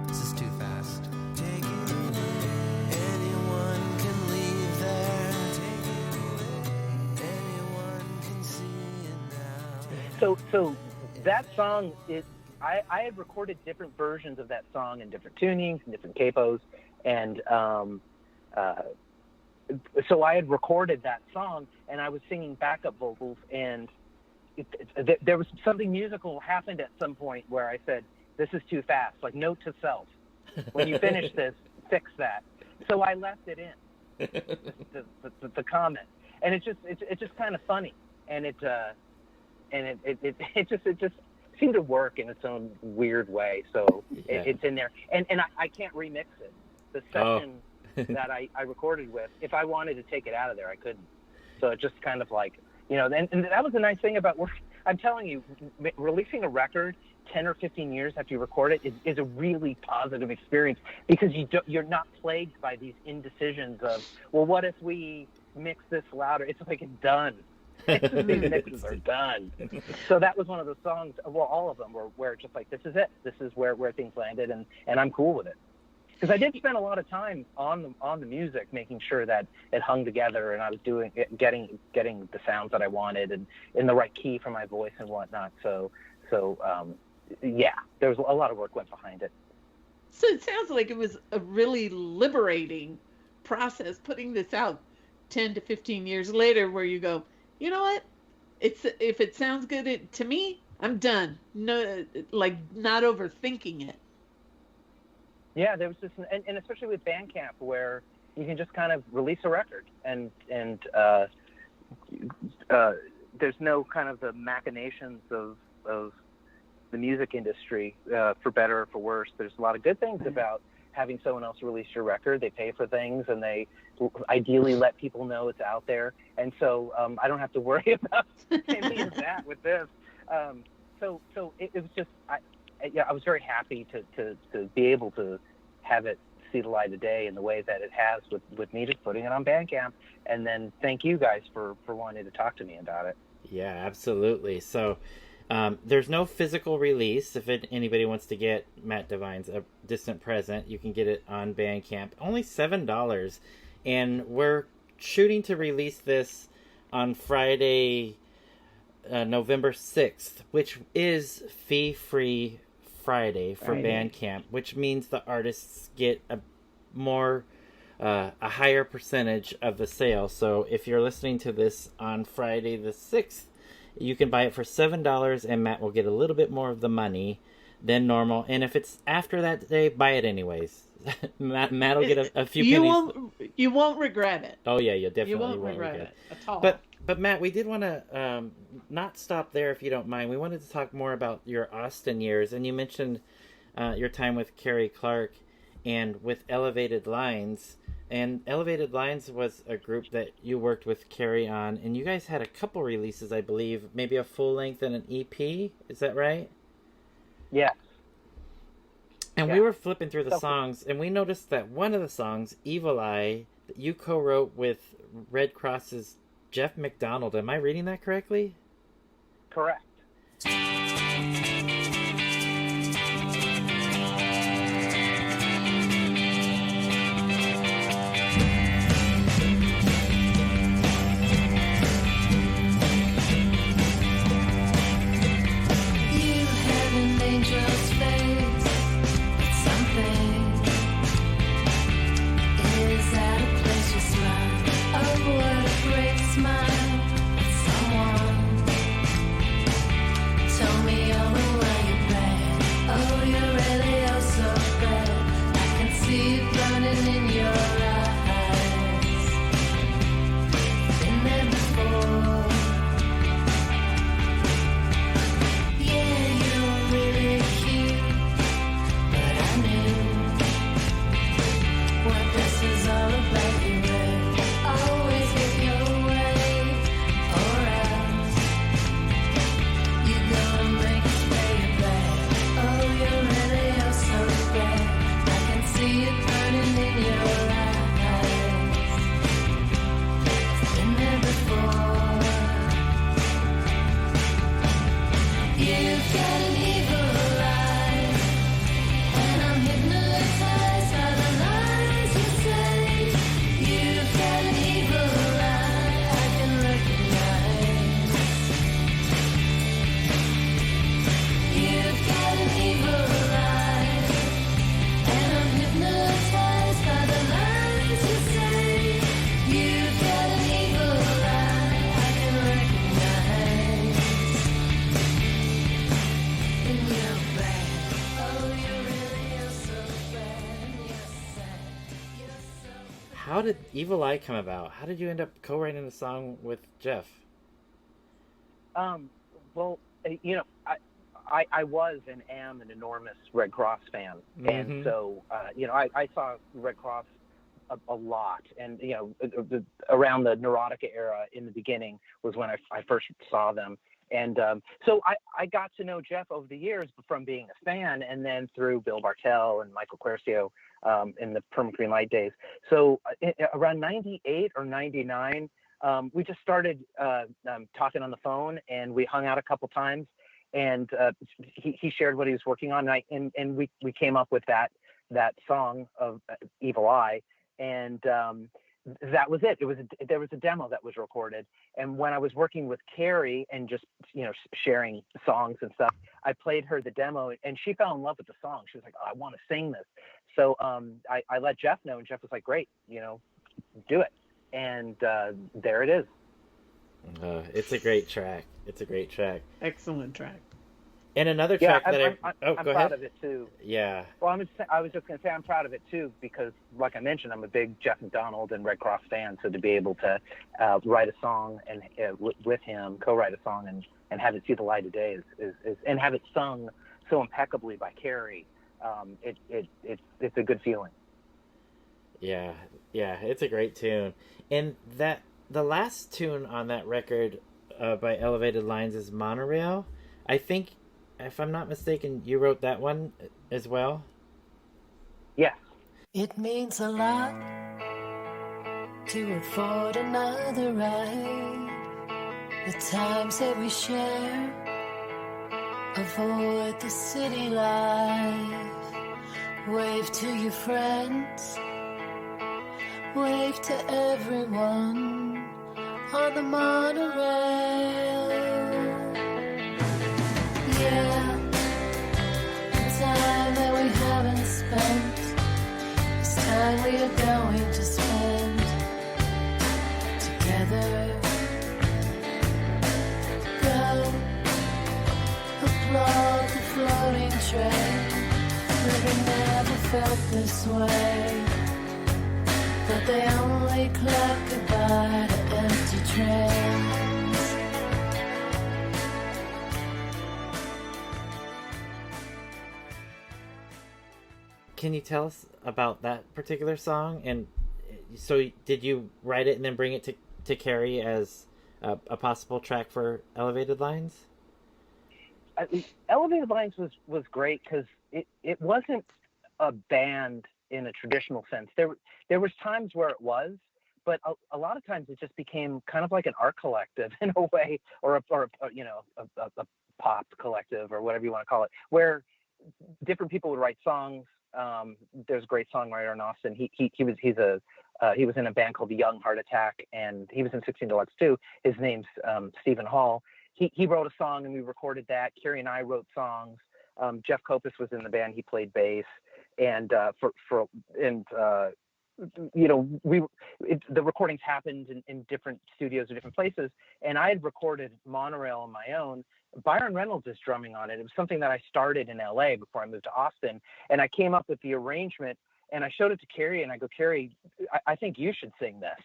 Speaker 4: This is too fast. Take it away. Anyone can leave there. Take it away. Anyone can see it now.
Speaker 3: So that song is. I had recorded different versions of that song in different tunings and different capos, and so I had recorded that song, and I was singing backup vocals, and there was something musical happened at some point where I said, "This is too fast." Like, note to self: when you finish this, fix that. So I left it in the comment, and it's just kind of funny, and it just seemed to work in its own weird way. So it's in there, and I can't remix it. The session that I recorded with, if I wanted to take it out of there, I couldn't. So it just kind of like, and that was the nice thing about work. I'm telling you, releasing a record 10 or 15 years after you record it is a really positive experience because you're not plagued by these indecisions of, well, what if we mix this louder? It's like it's done. These mixes are done. So that was one of the songs, well, all of them where it's just like, this is it. This is where things landed, and I'm cool with it. Because I did spend a lot of time on the music, making sure that it hung together, and I was getting the sounds that I wanted, and in the right key for my voice and whatnot. So there was a lot of work went behind it.
Speaker 2: So it sounds like it was a really liberating process putting this out 10 to 15 years later, where you go, you know what? If it sounds good to me, I'm done. No, like not overthinking it.
Speaker 3: Yeah, there was just, and especially with Bandcamp, where you can just kind of release a record, and there's no kind of the machinations of the music industry, for better or for worse. There's a lot of good things about having someone else release your record. They pay for things, and they ideally let people know it's out there. And so I don't have to worry about any of that with this. So it was just, I was very happy to be able to have it see the light of day in the way that it has with me just putting it on Bandcamp. And then thank you guys for wanting to talk to me about it.
Speaker 1: Yeah, absolutely. So there's no physical release. If anybody wants to get Matt Devine's A Distant Present, you can get it on Bandcamp. Only $7. And we're shooting to release this on Friday, November 6th, which is fee-free Friday for Bandcamp, which means the artists get a higher percentage of the sale. So if you're listening to this on Friday the 6th, you can buy it for $7, and Matt will get a little bit more of the money than normal. And if it's after that day, buy it anyways. Matt will get a few pennies.
Speaker 2: You won't regret it.
Speaker 1: Oh yeah, you definitely
Speaker 2: won't regret it at all.
Speaker 1: But Matt, we did want to not stop there, if you don't mind. We wanted to talk more about your Austin years, and you mentioned your time with Carrie Clark and with Elevated Lines. And Elevated Lines was a group that you worked with Carrie on, and you guys had a couple releases, I believe, maybe a full length and an EP. Is that right?
Speaker 3: Yes.
Speaker 1: And we were flipping through the songs, and we noticed that one of the songs, Evil Eye, that you co-wrote with Red Cross's Jeff McDonald. Am I reading that correctly?
Speaker 3: Correct.
Speaker 5: got an evil eye, and I'm hypnotized by the lies you say. You've got an evil eye I can recognize. You've got an evil eye, and I'm hypnotized by the lies you say. You've got an evil eye I can recognize. And you're bad. Oh, you really are so bad. And you're sad. You're so
Speaker 1: How did Evil Eye come about? How did you end up co-writing a song with Jeff?
Speaker 3: Well, you know, I was and am an enormous Red Cross fan, and so you know, I saw Red Cross a lot, and you know, around the Neurotica era in the beginning was when I first saw them, and so I got to know Jeff over the years from being a fan, and then through Bill Bartell and Michael Quercio in the Perma Green Light days. So around '98 or '99. We just started talking on the phone, and we hung out a couple times, and he shared what he was working on, and we came up with that song of Evil Eye, and that was it. There was a demo that was recorded, and when I was working with Carrie and just, you know, sharing songs and stuff, I played her the demo, and she fell in love with the song. She was like, oh, I want to sing this. So I let Jeff know, and Jeff was like, great, you know, do it. And there it is.
Speaker 1: It's a great track. It's a great track.
Speaker 2: Excellent track.
Speaker 1: And another track
Speaker 3: I'm
Speaker 1: that
Speaker 3: I'm
Speaker 1: go
Speaker 3: proud
Speaker 1: ahead.
Speaker 3: of it too.
Speaker 1: Yeah.
Speaker 3: Well, I was just going to say I'm proud of it too, because like I mentioned, I'm a big Jeff McDonald and Red Cross fan. So to be able to write a song and with him, co-write a song and have it see the light of day is and have it sung so impeccably by Carrie, it's a good feeling.
Speaker 1: Yeah, it's a great tune. And the last tune on that record by Elevated Lines is Monorail. I think, if I'm not mistaken, you wrote that one as well?
Speaker 3: Yes.
Speaker 5: It means a lot to afford another ride. The times that we share, avoid the city life. Wave to your friends, wave to everyone on the monorail. Yeah, the time that we haven't spent is time we are going to spend together. Go applaud the floating train. We've never felt this way, but they only clap goodbye to empty trains.
Speaker 1: Can you tell us about that particular song? And so did you write it and then bring it to Carrie as a possible track for Elevated Lines?
Speaker 3: Elevated Lines was great because it wasn't a band in a traditional sense. There was times where it was, but a lot of times it just became kind of like an art collective in a way, or a you know, a pop collective or whatever you want to call it, where different people would write songs. There's a great songwriter in Austin. He was in a band called The Young Heart Attack, and he was in 16 Deluxe too. His name's Stephen Hall. He wrote a song and we recorded that. Carrie and I wrote songs. Jeff Kopis was in the band. He played bass, and you know, the recordings happened in different studios or different places, and I had recorded Monorail on my own. Byron Reynolds is drumming on it. It was something that I started in LA before I moved to Austin, and I came up with the arrangement, and I showed it to Carrie, and I go, Carrie, I think you should sing this.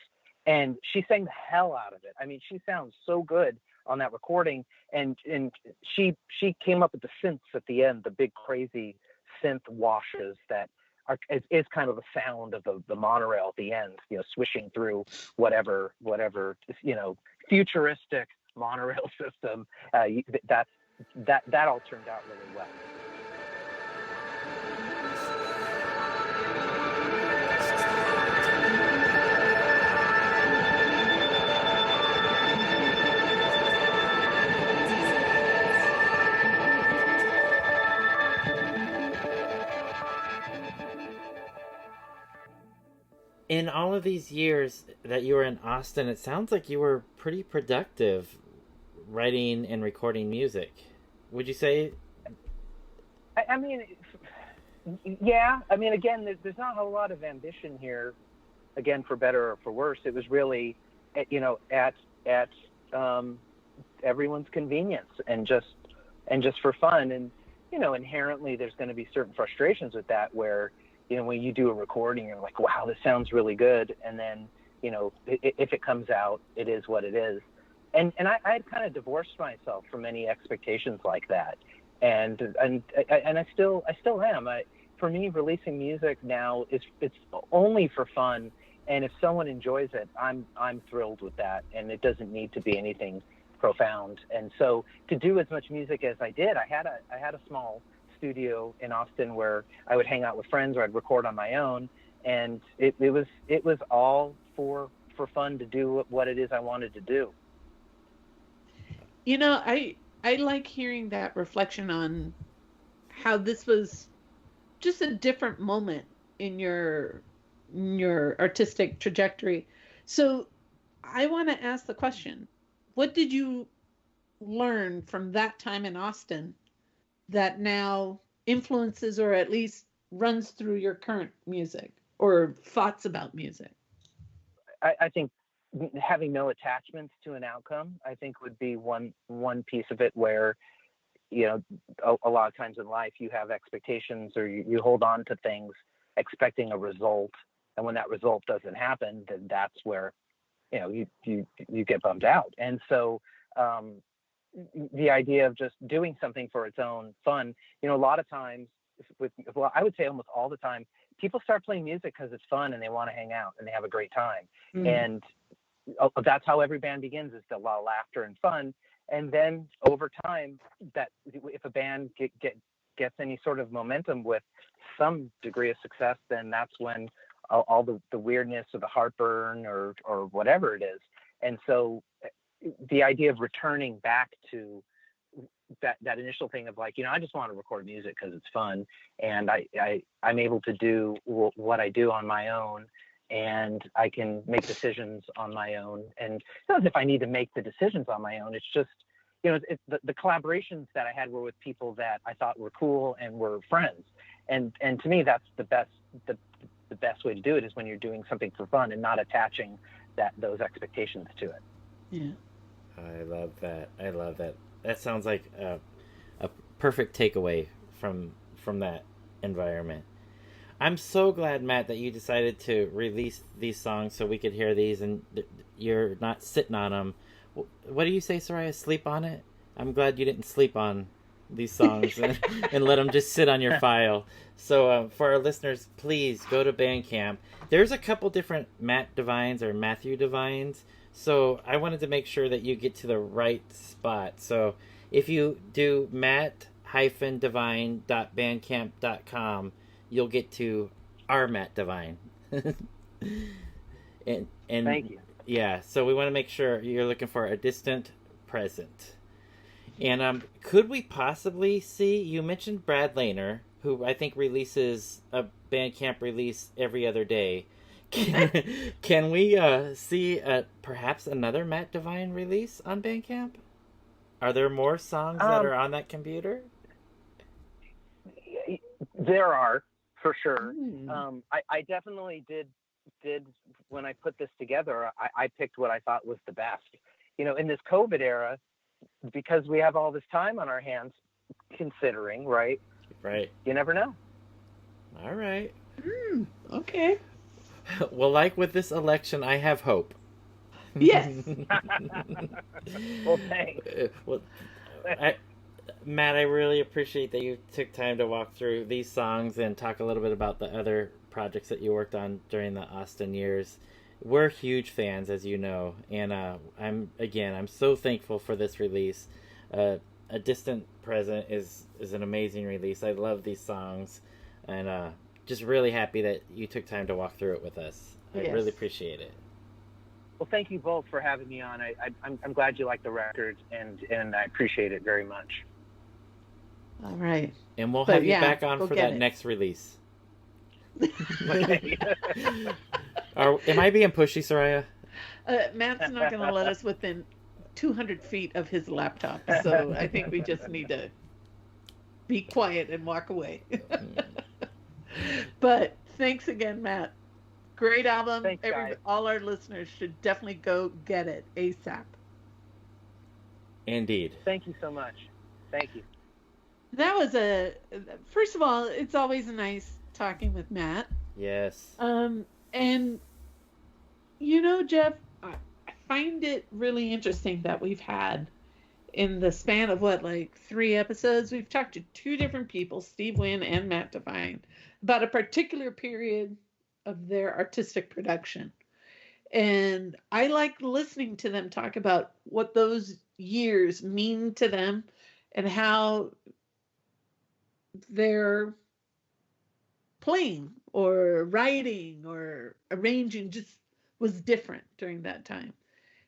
Speaker 3: And she sang the hell out of it. I mean, she sounds so good on that recording, and she came up with the synths at the end, the big crazy synth washes that is kind of the sound of the monorail at the end, you know, swishing through whatever, you know, futuristic monorail system. That all turned out really well.
Speaker 1: in all of these years that you were in Austin, it sounds like you were pretty productive writing and recording music. Would you say?
Speaker 3: I mean, yeah. I mean, again, there's not a whole lot of ambition here. Again, for better or for worse, it was really, at everyone's convenience and just for fun. And inherently, there's going to be certain frustrations with that, where when you do a recording, you're like, wow, this sounds really good, and then if it comes out, it is what it is. And I had kind of divorced myself from any expectations like that. And I still am. For me, releasing music now it's only for fun, and if someone enjoys it, I'm thrilled with that, and it doesn't need to be anything profound. And so to do as much music as I did, I had a small studio in Austin where I would hang out with friends, or I'd record on my own, and it was all for fun, to do what it is I wanted to do.
Speaker 2: I like hearing that reflection on how this was just a different moment in your artistic trajectory. So I want to ask the question, what did you learn from that time in Austin that now influences, or at least runs through, your current music or thoughts about music?
Speaker 3: I think having no attachments to an outcome, I think, would be one piece of it, where a lot of times in life you have expectations, or you hold on to things expecting a result, and when that result doesn't happen, then that's where you get bummed out. And so the idea of just doing something for its own fun, a lot of times, I would say almost all the time, people start playing music because it's fun and they want to hang out and they have a great time. And that's how every band begins, is a lot of laughter and fun. And then over time, that if a band gets any sort of momentum with some degree of success, then that's when all the weirdness or the heartburn or whatever it is. And so the idea of returning back to that initial thing of like, I just want to record music because it's fun, and I'm able to do what I do on my own, and I can make decisions on my own. And it's not as if I need to make the decisions on my own. It's just, the collaborations that I had were with people that I thought were cool and were friends. And to me, that's the best way to do it, is when you're doing something for fun and not attaching those expectations to it.
Speaker 2: Yeah.
Speaker 1: I love that. That sounds like a perfect takeaway from that environment. I'm so glad, Matt, that you decided to release these songs so we could hear these, and you're not sitting on them. What do you say, Soraya? Sleep on it? I'm glad you didn't sleep on these songs and let them just sit on your file. So for our listeners, please go to Bandcamp. There's a couple different Matt Devines or Matthew Devines, so I wanted to make sure that you get to the right spot. So if you do matt-devine.bandcamp.com, you'll get to our Matt Devine. and
Speaker 3: Thank you.
Speaker 1: Yeah, so we want to make sure you're looking for A Distant Present. And could we possibly see, you mentioned Brad Lehner, who I think releases a Bandcamp release every other day. Can we see perhaps another Matt Devine release on Bandcamp? Are there more songs that are on that computer?
Speaker 3: There are, for sure. I definitely did when I put this together, I picked what I thought was the best. In this COVID era, because we have all this time on our hands, considering, right?
Speaker 1: Right.
Speaker 3: You never know.
Speaker 1: All right.
Speaker 2: Okay.
Speaker 1: Well, like with this election, I have hope.
Speaker 2: Yes.
Speaker 3: Well, thanks.
Speaker 1: Matt, I really appreciate that you took time to walk through these songs and talk a little bit about the other projects that you worked on during the Austin years. We're huge fans, as you know, and I'm so thankful for this release. A Distant Present is an amazing release. I love these songs, and just really happy that you took time to walk through it with us. I really appreciate it.
Speaker 3: Well, thank you both for having me on. I'm glad you like the record, and I appreciate it very much.
Speaker 2: All right.
Speaker 1: And we'll have you back on for that next release. Am I being pushy, Soraya?
Speaker 2: Matt's not going to let us within 200 feet of his laptop, so I think we just need to be quiet and walk away. But thanks again, Matt. Great album.
Speaker 3: Thanks, guys.
Speaker 2: All our listeners should definitely go get it ASAP.
Speaker 1: Indeed.
Speaker 3: Thank you so much. Thank you.
Speaker 2: That was first of all, it's always nice talking with Matt.
Speaker 1: Yes.
Speaker 2: And you know, Jeff, I find it really interesting that we've had in the span of like 3 episodes, we've talked to 2 different people, Steve Wynn and Matt Devine, about a particular period of their artistic production. And I like listening to them talk about what those years mean to them and how they're playing or writing or arranging just was different during that time.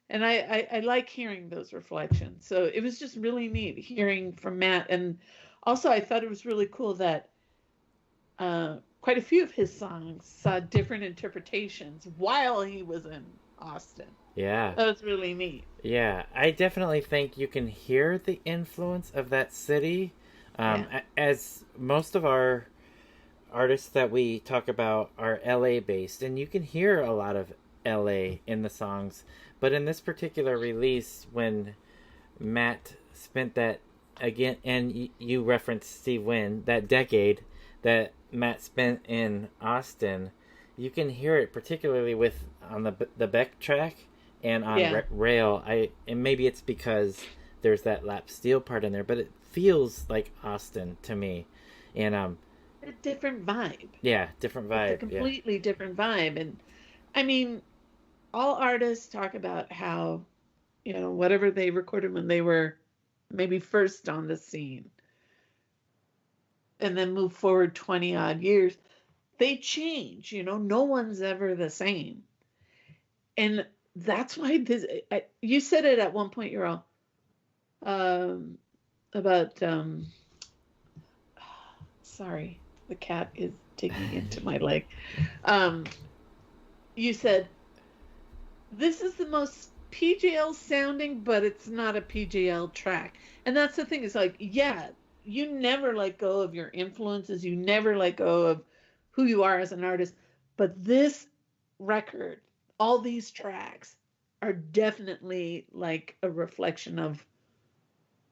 Speaker 2: And I like hearing those reflections. So it was just really neat hearing from Matt. And also, I thought it was really cool that quite a few of his songs saw different interpretations while he was in Austin.
Speaker 1: Yeah.
Speaker 2: That was really neat.
Speaker 1: Yeah, I definitely think you can hear the influence of that city. As most of our artists that we talk about are LA based, and you can hear a lot of LA in the songs. But in this particular release, when Matt spent that, again, and you referenced Steve Wynn, that decade that Matt spent in Austin, you can hear it particularly with on the Beck track and on Rail. And maybe it's because there's that lap steel part in there, but it feels like Austin to me. And
Speaker 2: A different vibe.
Speaker 1: yeah, different vibe.
Speaker 2: It's a completely different vibe. And I mean, all artists talk about how, whatever they recorded when they were maybe first on the scene and then move forward 20 odd years, they change, no one's ever the same. And that's why you said it at one point, you're all, about, sorry, the cat is digging into my leg. You said, this is the most PGL sounding, but it's not a PGL track. And that's the thing. It's like, yeah, you never let go of your influences. You never let go of who you are as an artist. But this record, all these tracks are definitely like a reflection of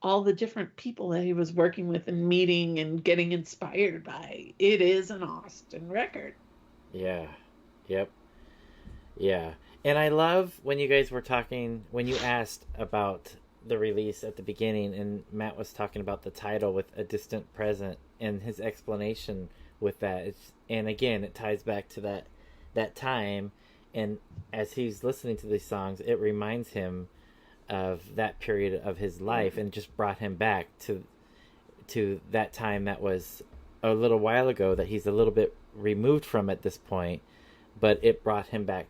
Speaker 2: all the different people that he was working with and meeting and getting inspired by. It is an Austin record.
Speaker 1: Yeah. Yep. Yeah. And I love when you guys were talking, when you asked about the release at the beginning, and Matt was talking about the title with A Distant Present and his explanation with that. And again, it ties back to that time. And as he's listening to these songs, it reminds him of that period of his life and just brought him back to that time that was a little while ago that he's a little bit removed from at this point, but it brought him back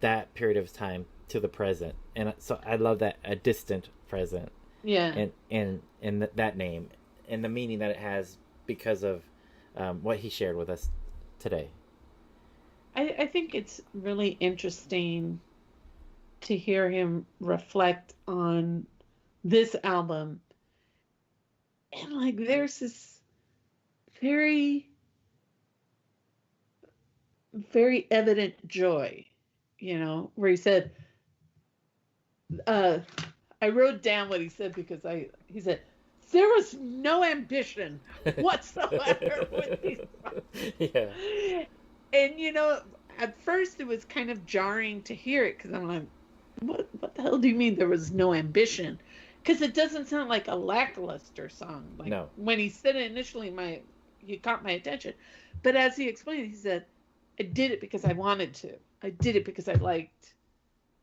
Speaker 1: that period of time to the present. And so I love that, A Distant Present.
Speaker 2: Yeah.
Speaker 1: And that name and the meaning that it has because of what he shared with us today.
Speaker 2: I think it's really interesting to hear him reflect on this album. And like there's this very, very evident joy, where he said, I wrote down what he said because he said, there was no ambition whatsoever with these songs.
Speaker 1: Yeah.
Speaker 2: And at first it was kind of jarring to hear it because I'm like, what the hell do you mean there was no ambition? Because it doesn't sound like a lackluster song. Like
Speaker 1: No.
Speaker 2: when he said it initially, he caught my attention. But as he explained, he said, I did it because I wanted to. I did it because I liked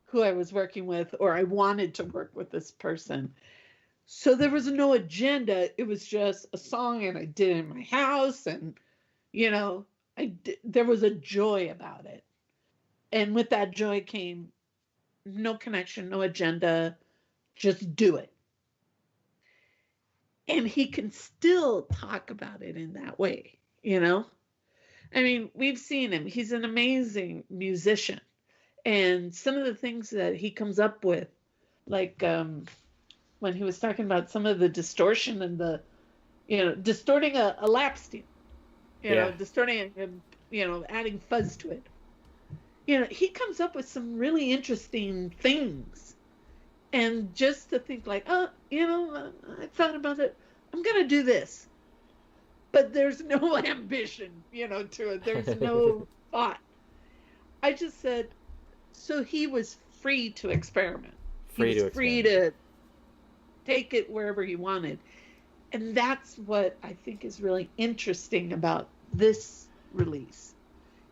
Speaker 2: who I was working with, or I wanted to work with this person. So there was no agenda. It was just a song, and I did it in my house, and there was a joy about it. And with that joy came no connection, no agenda, just do it. And he can still talk about it in that way, I mean, we've seen him. He's an amazing musician. And some of the things that he comes up with, like when he was talking about some of the distortion and the, distorting a lap steel, distorting it and, adding fuzz to it. He comes up with some really interesting things. And just to think like, I thought about it. I'm going to do this. But there's no ambition, to it. There's no thought. I just said, so he was free to experiment. Free to take it wherever he wanted. And that's what I think is really interesting about this release.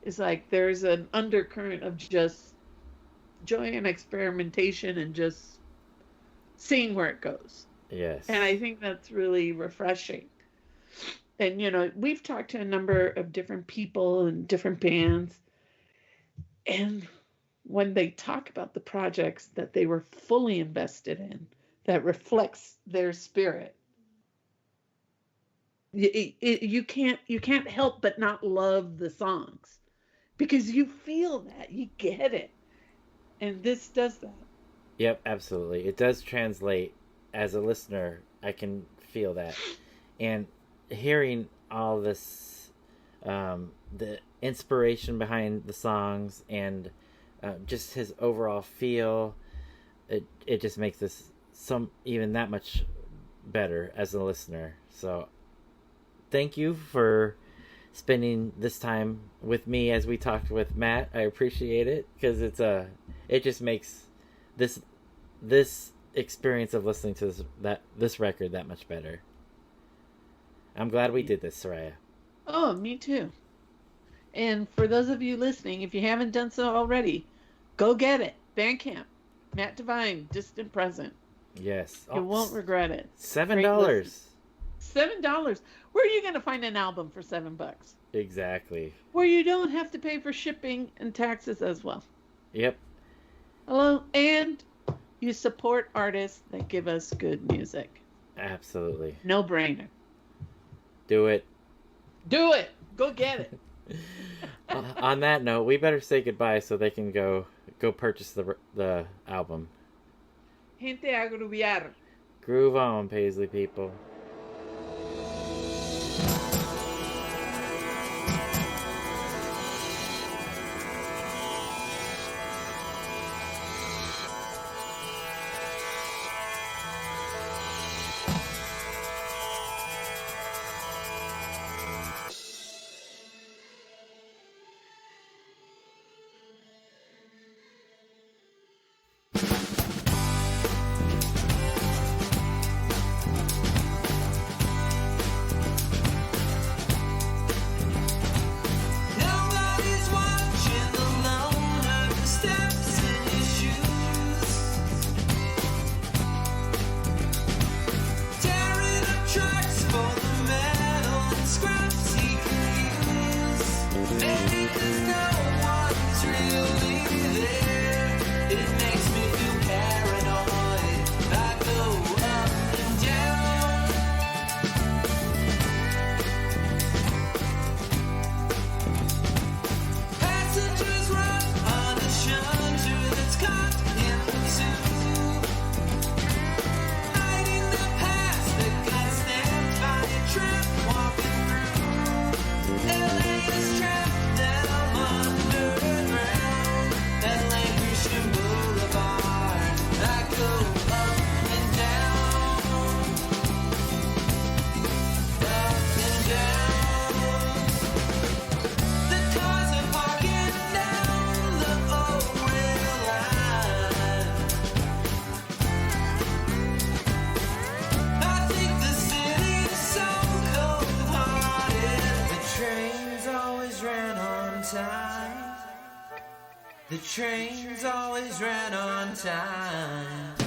Speaker 2: It's like there's an undercurrent of just joy and experimentation and just seeing where it goes.
Speaker 1: Yes.
Speaker 2: And I think that's really refreshing. And, we've talked to a number of different people and different bands. And when they talk about the projects that they were fully invested in, that reflects their spirit, you can't help but not love the songs because you feel that, you get it. And this does that.
Speaker 1: Yep, absolutely. It does translate. As a listener, I can feel that. And hearing all this, the inspiration behind the songs and just his overall feel, it just makes this even that much better as a listener. So thank you for spending this time with me as we talked with Matt. I appreciate it because it just makes this experience of listening to this record that much better. I'm glad we did this, Soraya.
Speaker 2: Oh, me too. And for those of you listening, if you haven't done so already, go get it. Bandcamp, Matt Devine, Distant Present.
Speaker 1: Yes.
Speaker 2: You won't regret it.
Speaker 1: $7.
Speaker 2: $7. Where are you going to find an album for $7?
Speaker 1: Exactly.
Speaker 2: Where you don't have to pay for shipping and taxes as well.
Speaker 1: Yep.
Speaker 2: Hello, and you support artists that give us good music.
Speaker 1: Absolutely.
Speaker 2: No brainer.
Speaker 1: Do it.
Speaker 2: Do it. Go get it.
Speaker 1: On that note, we better say goodbye so they can go purchase the album.
Speaker 2: Gente a groovear.
Speaker 1: Groove on, Paisley people.
Speaker 4: Nobody's watching alone of the steps in his shoes. Tearing up tracks for the metal and scraps he can use. Maybe 'cause no one's really there. It makes me feel paranoid. I go up and down. Passengers run on a shunter that's caught in the zoo. Hiding the past that got snapped by a trap walking through. LA is trapped down underground. LA Christian Boulevard. I go up and down. Up and down. The cars are parking down the old rail line. I think the city's so cold-hearted. The trains always ran on time. The trains always ran on time.